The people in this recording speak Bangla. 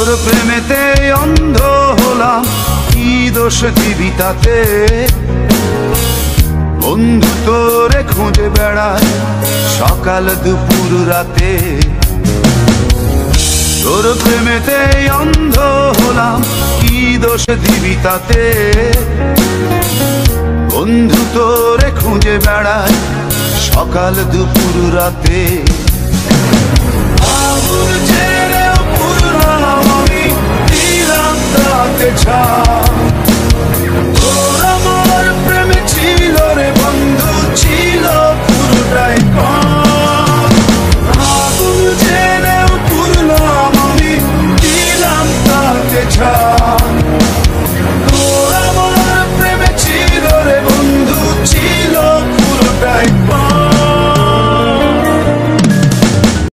তোর প্রেমেতে অন্ধ হলাম, কি দোষ দিবি তাতে? বন্ধু তোরে খুঁজে বেড়ায় সকাল দুপুর রাতে। তোর প্রেমেতে অন্ধ হলাম, কি দোষ দিবি তাতে? বন্ধু তোরে খুঁজে বেড়ায় সকাল দুপুর রাতে। আগুন ছেড়েও পুরলাম আমি, দিলাম তাতে ছাড়।